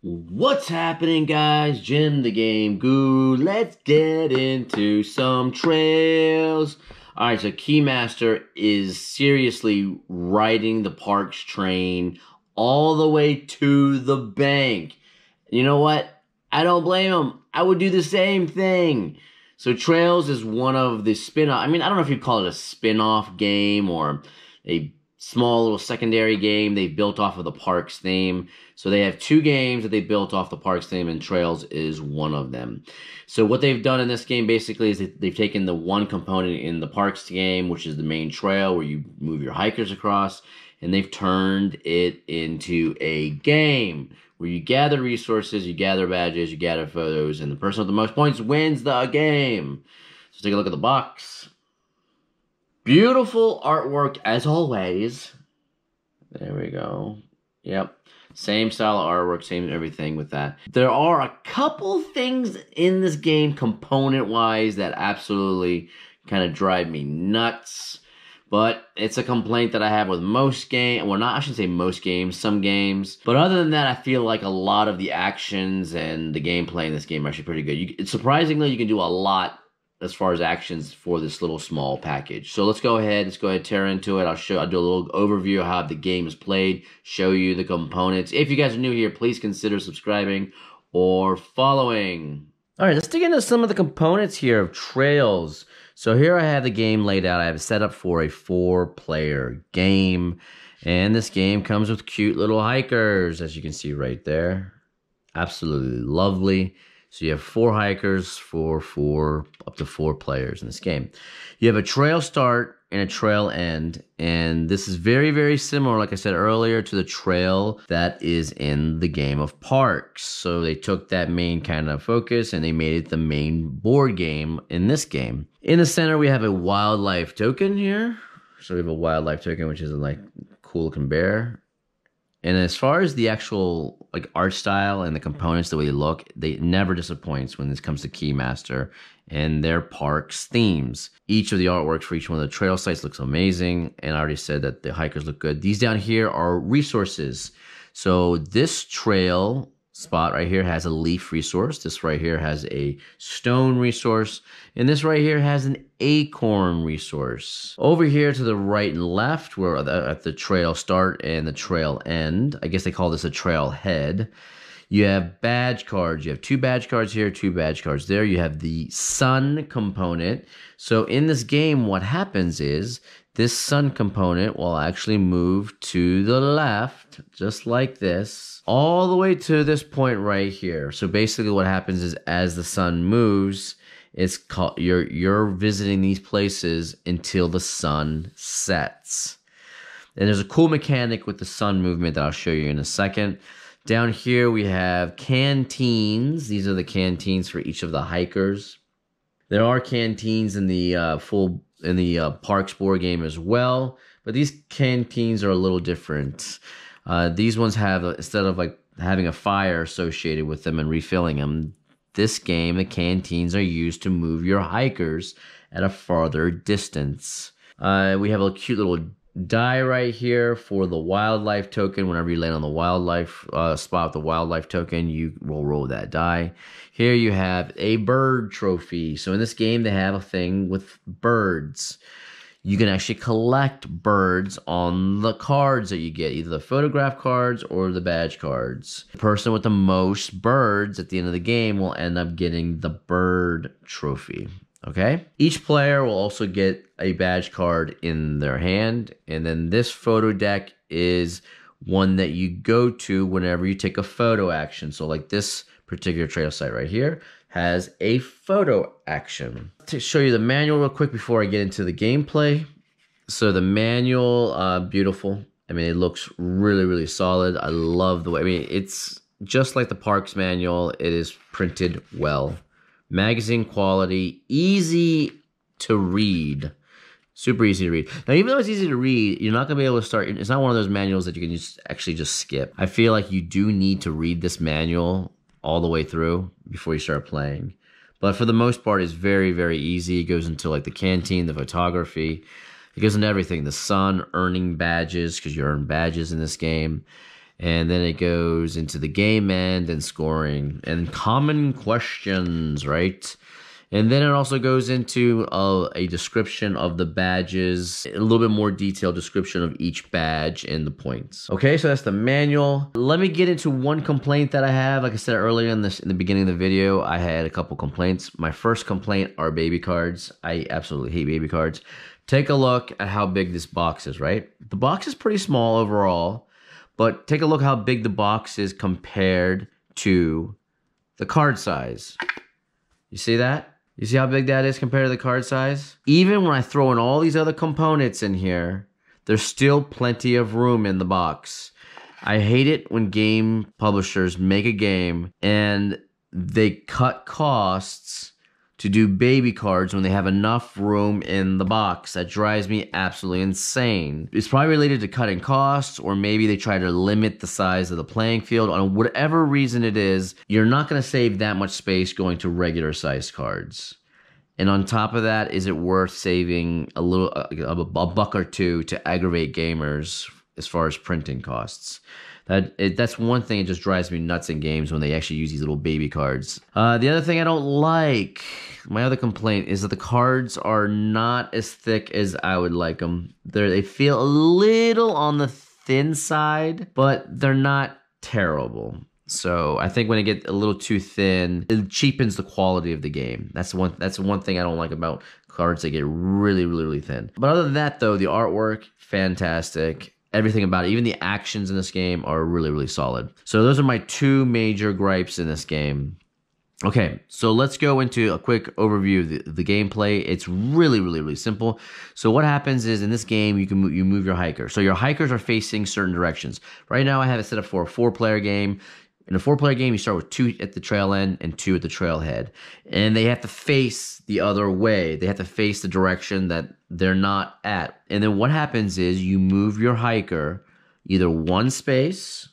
What's happening, guys? Jim the Game Guru. Let's get into some trails. Alright, so Keymaster is seriously riding the Parks train all the way to the bank. You know what? I don't blame him. I would do the same thing. So Trails is one of the spin-off. I mean, I don't know if you'd call it a spin-off game or a small little secondary game they built off of the Parks theme. So they have two games that they built off the Parks theme, and Trails is one of them. So what they've done in this game basically is they've taken the one component in the Parks game, which is the main trail where you move your hikers across, and they've turned it into a game where you gather resources, you gather badges, you gather photos, and the person with the most points wins the game. So take a look at the box. Beautiful artwork as always. There we go. Yep. Same style of artwork, same everything with that. There are a couple things in this game component-wise that absolutely kind of drive me nuts. But it's a complaint that I have with most games. Well, I shouldn't say most games, some games. But other than that, I feel like a lot of the actions and the gameplay in this game are actually pretty good. Surprisingly, you can do a lot as far as actions for this little small package. So let's go ahead tear into it. I'll do a little overview of how the game is played, show you the components. If you guys are new here, please consider subscribing or following. All right, let's dig into some of the components here of Trails. So here I have the game laid out. I have it set up for a 4-player game. And this game comes with cute little hikers, as you can see right there. Absolutely lovely. So you have 4 hikers for up to 4 players in this game. You have a trail start and a trail end, and this is very, very similar, like I said earlier, to the trail that is in the game of Parks. So they took that main kind of focus and they made it the main board game in this game. In the center, we have a wildlife token here. So we have a wildlife token, which is a cool looking bear. And as far as the actual art style and the components, the way they look, they never disappoints when this comes to Keymaster and their Parks themes. Each of the artworks for each one of the trail sites looks amazing, and I already said that the hikers look good. These down here are resources. So this trail spot right here has a leaf resource. This right here has a stone resource. And this right here has an acorn resource. Over here to the right and left, where at the trail start and the trail end, I guess they call this a trail head, you have badge cards. You have 2 badge cards here, 2 badge cards there. You have the sun component. So in this game, what happens is this sun component will actually move to the left, just like this, all the way to this point right here. So basically what happens is as the sun moves, it's called, you're visiting these places until the sun sets. And there's a cool mechanic with the sun movement that I'll show you in a second. Down here we have canteens. These are the canteens for each of the hikers. There are canteens in the Parks board game as well, but these canteens are a little different. These ones have, instead of having a fire associated with them and refilling them, this game, the canteens are used to move your hikers at a farther distance. We have a cute little die right here for the wildlife token. Whenever you land on the wildlife spot, the wildlife token, you will roll that die. Here you have a bird trophy. So in this game, they have a thing with birds. You can actually collect birds on the cards that you get, either the photograph cards or the badge cards. The person with the most birds at the end of the game will end up getting the bird trophy. Okay? Each player will also get a badge card in their hand, and then this photo deck is one that you go to whenever you take a photo action. So like this particular trail site right here has a photo action. To show you the manual real quick before I get into the gameplay. So the manual, beautiful. I mean, it looks really, really solid. I love the way, I mean, it's just like the Parks manual. It is printed well. Magazine quality, easy to read. Super easy to read. Now, even though it's easy to read, you're not going to be able to start. It's not one of those manuals that you can actually just skip. I feel like you do need to read this manual all the way through before you start playing. But for the most part, it's very, very easy. It goes into the canteen, the photography. It goes into everything. The sun, earning badges, because you earn badges in this game. And then it goes into the game end and scoring and common questions, right? And then it also goes into a description of the badges, a little bit more detailed description of each badge and the points. Okay, so that's the manual. Let me get into one complaint that I have. Like I said earlier in the beginning of the video, I had a couple complaints. My first complaint are baby cards. I absolutely hate baby cards. Take a look at how big this box is, right? The box is pretty small overall, but take a look how big the box is compared to the card size. You see that? You see how big that is compared to the card size? Even when I throw in all these other components in here, there's still plenty of room in the box. I hate it when game publishers make a game and they cut costs to do baby cards when they have enough room in the box. That drives me absolutely insane. It's probably related to cutting costs, or maybe they try to limit the size of the playing field. On whatever reason it is, you're not going to save that much space going to regular size cards. And on top of that, is it worth saving a little, a buck or two to aggravate gamers as far as printing costs? That's one thing that just drives me nuts in games when they actually use these little baby cards. The other thing I don't like, my other complaint, is that the cards are not as thick as I would like them. They feel a little on the thin side, but they're not terrible. So I think when they get a little too thin, it cheapens the quality of the game. That's one thing I don't like about cards that get really, really, really thin. But other than that, though, the artwork, fantastic. Everything about it, even the actions in this game are really, really solid. So those are my two major gripes in this game. Okay, so let's go into a quick overview of the gameplay. It's really, really, really simple. So what happens is in this game, you move your hiker. So your hikers are facing certain directions. Right now, I have it set up for a 4-player game. In a 4-player game, you start with 2 at the trail end and 2 at the trailhead. And they have to face the other way. They have to face the direction that they're not at. And then what happens is you move your hiker either 1 space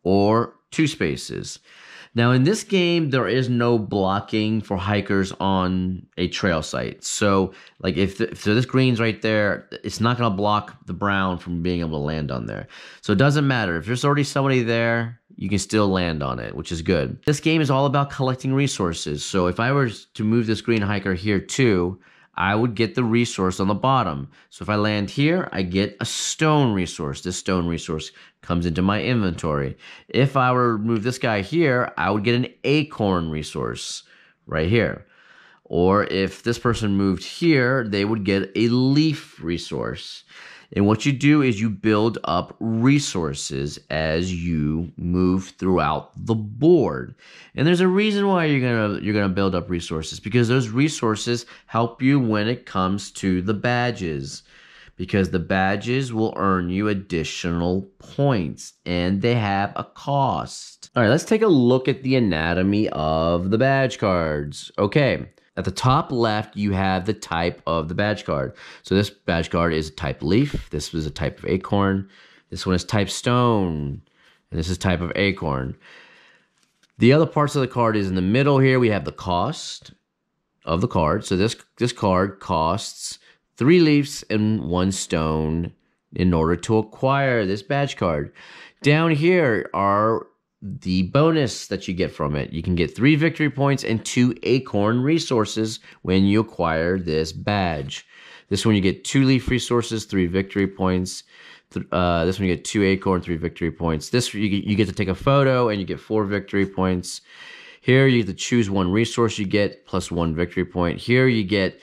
or 2 spaces. Now, in this game, there is no blocking for hikers on a trail site. So, like, if this green's right there, it's not going to block the brown from being able to land on there. So it doesn't matter. If there's already somebody there, you can still land on it, which is good. This game is all about collecting resources. So if I were to move this green hiker here too, I would get the resource on the bottom. So if I land here, I get a stone resource. This stone resource comes into my inventory. If I were to move this guy here, I would get an acorn resource right here. Or if this person moved here, they would get a leaf resource. And what you do is you build up resources as you move throughout the board. And there's a reason why you're gonna build up resources, because those resources help you when it comes to the badges. Because the badges will earn you additional points, and they have a cost. All right, let's take a look at the anatomy of the badge cards. Okay. At the top left, you have the type of the badge card. So this badge card is type leaf. This was a type of acorn. This one is type stone. And this is type of acorn. The other parts of the card is in the middle here. We have the cost of the card. So this card costs 3 leaves and 1 stone in order to acquire this badge card. Down here are the bonus that you get from it. You can get 3 victory points and 2 acorn resources when you acquire this badge. This one you get 2 leaf resources, 3 victory points. This one you get 2 acorn, 3 victory points. This you get to take a photo and you get 4 victory points. Here you get to choose 1 resource you get plus 1 victory point. Here you get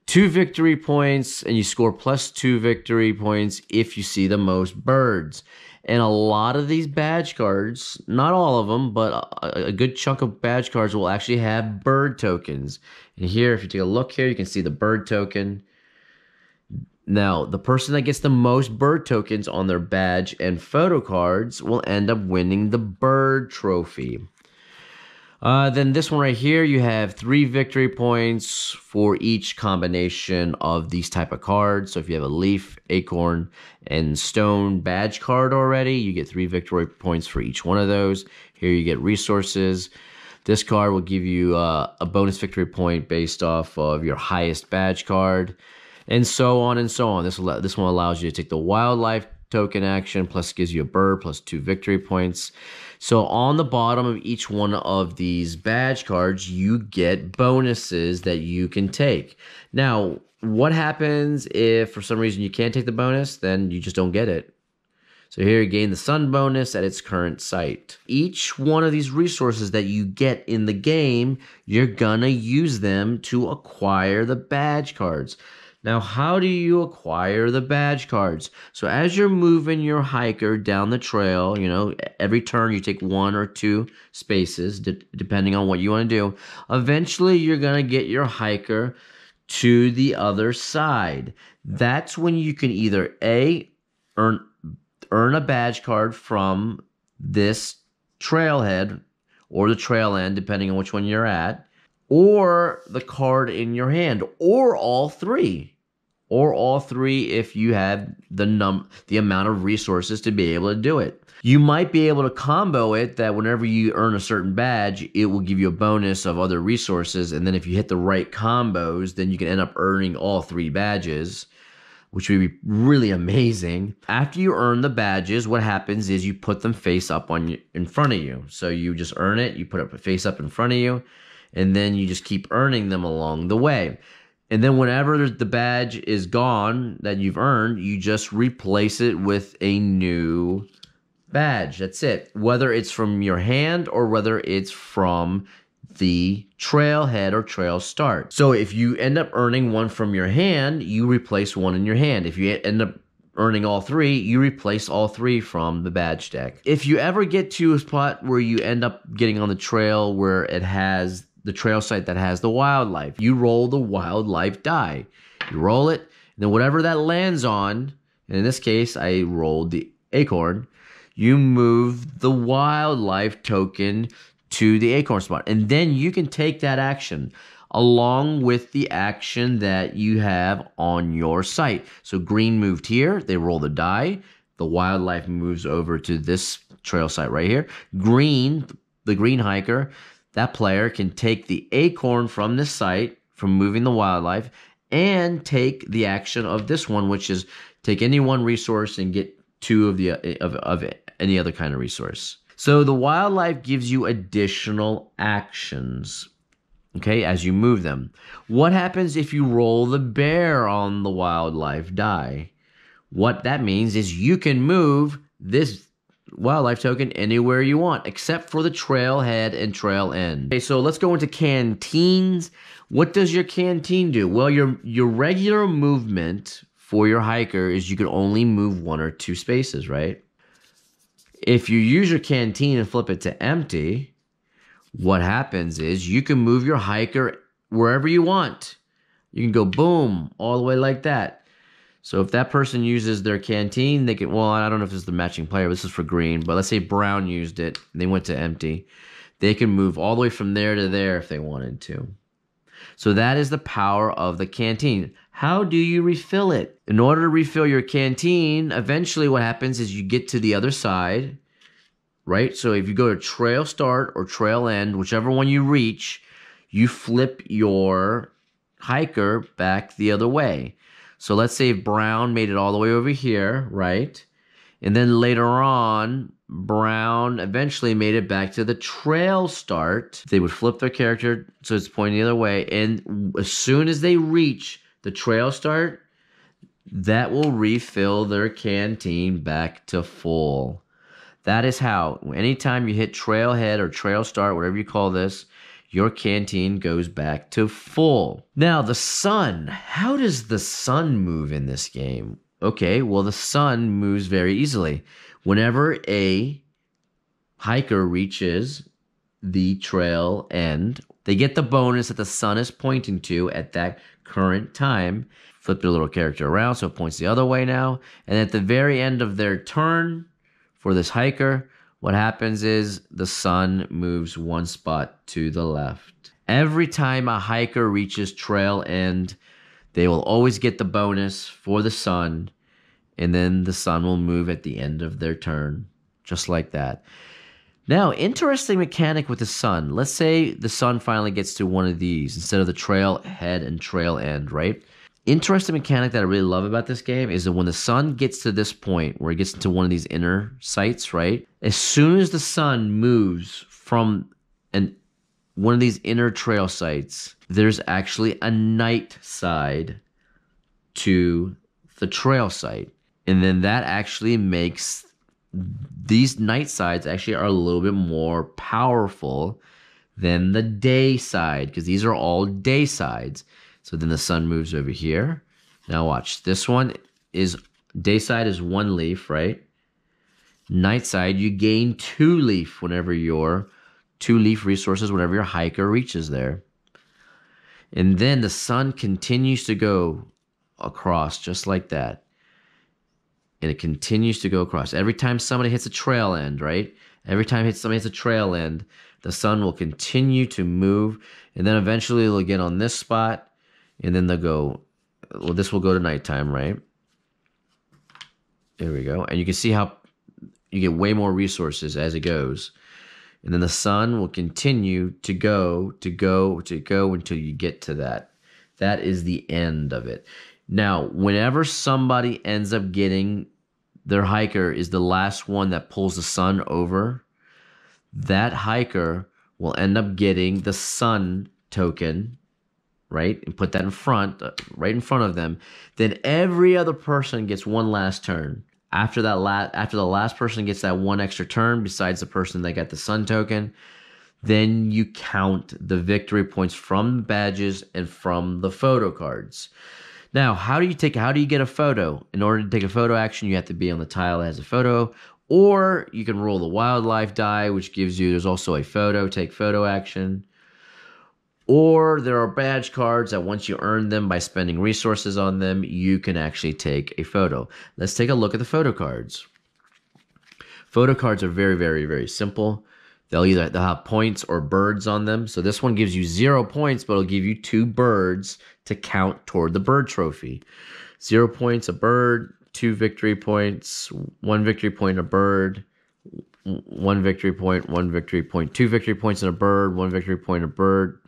2 victory points and you score plus 2 victory points if you see the most birds. And a lot of these badge cards, not all of them, but a good chunk of badge cards will actually have bird tokens. And here, if you take a look here, you can see the bird token. Now, the person that gets the most bird tokens on their badge and photo cards will end up winning the bird trophy. Then this one right here, you have 3 victory points for each combination of these type of cards. So if you have a leaf, acorn, and stone badge card already, you get 3 victory points for each one of those. Here you get resources. This card will give you a bonus victory point based off of your highest badge card, and so on and so on. This one allows you to take the wildlife token action, plus gives you a bird, plus 2 victory points. So on the bottom of each one of these badge cards, you get bonuses that you can take. Now, what happens if for some reason you can't take the bonus? Then you just don't get it. So here you gain the sun bonus at its current site. Each one of these resources that you get in the game, you're gonna use them to acquire the badge cards. Now, how do you acquire the badge cards? So as you're moving your hiker down the trail, every turn you take 1 or 2 spaces, depending on what you want to do. Eventually, you're going to get your hiker to the other side. That's when you can either A, earn a badge card from this trailhead or the trail end, depending on which one you're at, or the card in your hand, or all three. Or all three if you have the amount of resources to be able to do it. You might be able to combo it that whenever you earn a certain badge, it will give you a bonus of other resources, and then if you hit the right combos, then you can end up earning all 3 badges, which would be really amazing. After you earn the badges, what happens is you put them face up in front of you. So you just earn it, you put it face up in front of you, and then you just keep earning them along the way. And then whenever the badge is gone that you've earned, you just replace it with a new badge. That's it. Whether it's from your hand or whether it's from the trailhead or trail start. So if you end up earning one from your hand, you replace one in your hand. If you end up earning all 3, you replace all 3 from the badge deck. If you ever get to a spot where you end up getting on the trail where it has the trail site that has the wildlife, you roll the wildlife die. You roll it, and then whatever that lands on, and in this case, I rolled the acorn, you move the wildlife token to the acorn spot. And then you can take that action along with the action that you have on your site. So green moved here, they roll the die, the wildlife moves over to this trail site right here. Green, the green hiker, that player can take the acorn from this site, from moving the wildlife, and take the action of this one, which is take any one resource and get 2 of any other kind of resource. So the wildlife gives you additional actions, okay, as you move them. What happens if you roll the bear on the wildlife die? What that means is you can move this wildlife token anywhere you want, except for the trailhead and trail end. Okay, so let's go into canteens. What does your canteen do? Well, your regular movement for your hiker is you can only move 1 or 2 spaces, right? If you use your canteen and flip it to empty, what happens is you can move your hiker wherever you want. You can go boom, all the way like that. So if that person uses their canteen, they can, well, I don't know if this is the matching player, this is for green, but let's say brown used it, and they went to empty. They can move all the way from there to there if they wanted to. So that is the power of the canteen. How do you refill it? In order to refill your canteen, eventually what happens is you get to the other side, right? So if you go to trail start or trail end, whichever one you reach, you flip your hiker back the other way. So let's say brown made it all the way over here, right? And then later on, brown eventually made it back to the trail start. They would flip their character so it's pointing the other way. And as soon as they reach the trail start, that will refill their canteen back to full. That is how, anytime you hit trailhead or trail start, whatever you call this, your canteen goes back to full. Now, the sun. How does the sun move in this game? Okay, well, the sun moves very easily. Whenever a hiker reaches the trail end, they get the bonus that the sun is pointing to at that current time. Flip their little character around so it points the other way now. And at the very end of their turn for this hiker, what happens is the sun moves 1 spot to the left. Every time a hiker reaches trail end, they will always get the bonus for the sun, and then the sun will move at the end of their turn, just like that. Now, interesting mechanic with the sun. Let's say the sun finally gets to one of these instead of the trail head and trail end, right? interesting mechanic that I really love about this game is that when the sun gets to this point where it gets into one of these inner sites, right? As soon as the sun moves from one of these inner trail sites, there's actually a night side to the trail site. And then that actually makes these night sides actually are a little bit more powerful than the day side, because these are all day sides. So then the sun moves over here. Now watch, this one is, day side is 1 leaf, right? Night side, you gain 2 leaf whenever your 2 leaf resources whenever your hiker reaches there. And then the sun continues to go across just like that. And it continues to go across. Every time somebody hits a trail end, right? Every time somebody hits a trail end, the sun will continue to move. And then eventually it'll get on this spot. And then they'll go, well, this will go to nighttime, right? There we go. And you can see how you get way more resources as it goes. And then the sun will continue to go until you get to that. That is the end of it. Now, whenever somebody ends up getting, their hiker is the last one that pulls the sun over, that hiker will end up getting the sun token, right? And put that in front, right in front of them. Then every other person gets one last turn. After the last person gets that one extra turn, besides the person that got the sun token, then you count the victory points from the badges and from the photo cards. Now, how do you get a photo? In order to take a photo action, you have to be on the tile that has a photo, or you can roll the wildlife die, which gives you, there's also a take photo action. Or there are badge cards that once you earn them by spending resources on them, you can actually take a photo. Let's take a look at the photo cards. Photo cards are very, very, very simple. They'll have points or birds on them. So this one gives you 0 points, but it'll give you 2 birds to count toward the bird trophy. 0 points, a bird, 2 victory points, 1 victory point, a bird, 1 victory point, 1 victory point, 2 victory points and a bird, 1 victory point, a bird,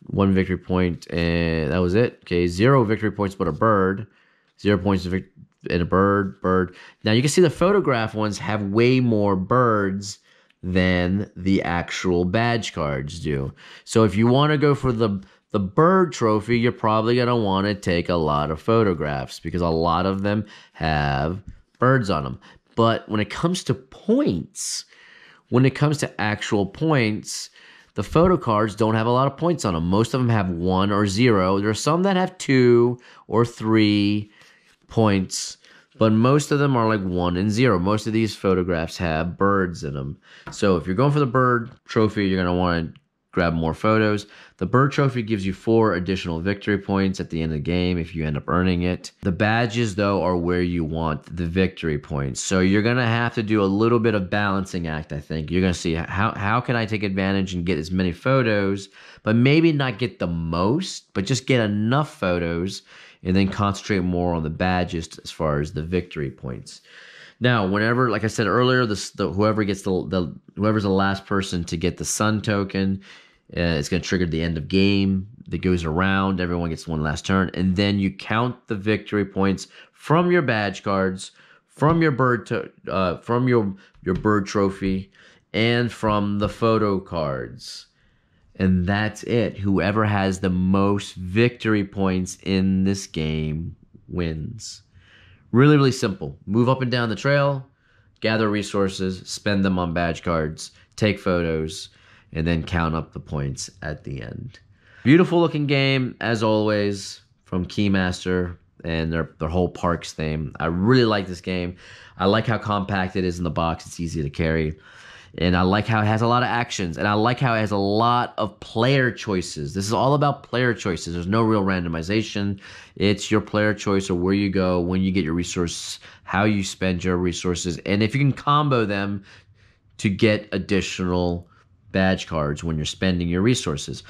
1 victory point, and that was it. Okay, 0 victory points, but a bird, 0 points and a bird. Now you can see the photograph ones have way more birds than the actual badge cards do. So if you want to go for the bird trophy, you're probably going to want to take a lot of photographs because a lot of them have birds on them. But when it comes to points, when it comes to actual points, the photo cards don't have a lot of points on them. Most of them have 1 or 0. There are some that have 2 or 3 points, but most of them are like 1 and 0. Most of these photographs have birds in them. So if you're going for the bird trophy, you're going to want to grab more photos. The bird trophy gives you 4 additional victory points at the end of the game if you end up earning it. The badges, though, are where you want the victory points. So you're going to have to do a little bit of balancing act, I think. You're going to see how can I take advantage and get as many photos, but maybe not get the most, but just get enough photos and then concentrate more on the badges as far as the victory points. Now, whenever, like I said earlier, whoever's the last person to get the sun token, it's going to trigger the end of game that goes around. Everyone gets one last turn, and then you count the victory points from your badge cards, from your bird bird trophy, and from the photo cards. And that's it. Whoever has the most victory points in this game wins. Really, really simple. Move up and down the trail, gather resources, spend them on badge cards, take photos, and then count up the points at the end. Beautiful looking game, as always, from Keymaster and their whole Parks theme. I really like this game. I like how compact it is in the box. It's easy to carry. And I like how it has a lot of actions. And I like how it has a lot of player choices. This is all about player choices. There's no real randomization. It's your player choice of where you go, when you get your resources, how you spend your resources, and if you can combo them to get additional badge cards when you're spending your resources.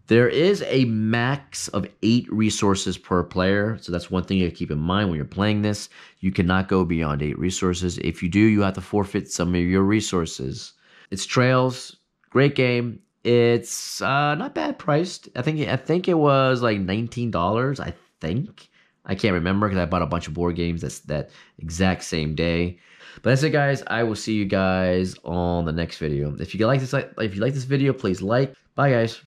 There is a max of 8 resources per player, so that's one thing you have to keep in mind when you're playing this. You cannot go beyond 8 resources. If you do, you have to forfeit some of your resources. It's Trails, great game. It's not bad priced. I think it was like $19. I think. I can't remember because I bought a bunch of board games that exact same day. But that's it, guys. I will see you guys on the next video. If you like this video, please like. Bye, guys.